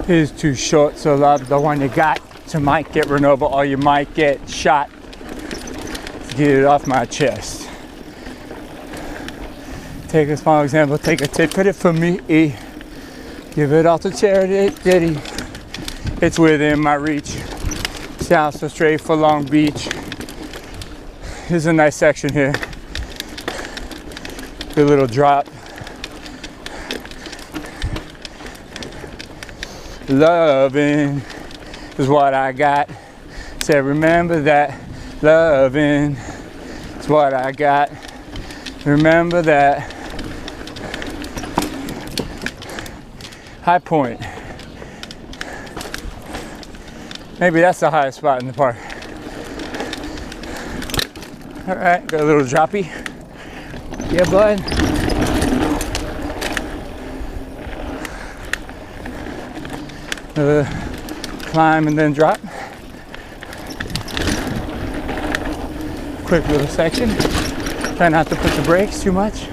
is too short, so love the one you got. So might get run over or you might get shot. Get it off my chest. Take a small example, take a tip, put it for me. Give it all to charity, Diddy. It's within my reach. South so straight for Long Beach. Here's a nice section here. Good little drop. Loving is what I got. Said remember that. Loving is what I got. Remember that. High point. Maybe that's the highest spot in the park. All right, got a little droppy. Yeah, bud. Climb and then drop. Quick little section. Try not to put the brakes too much.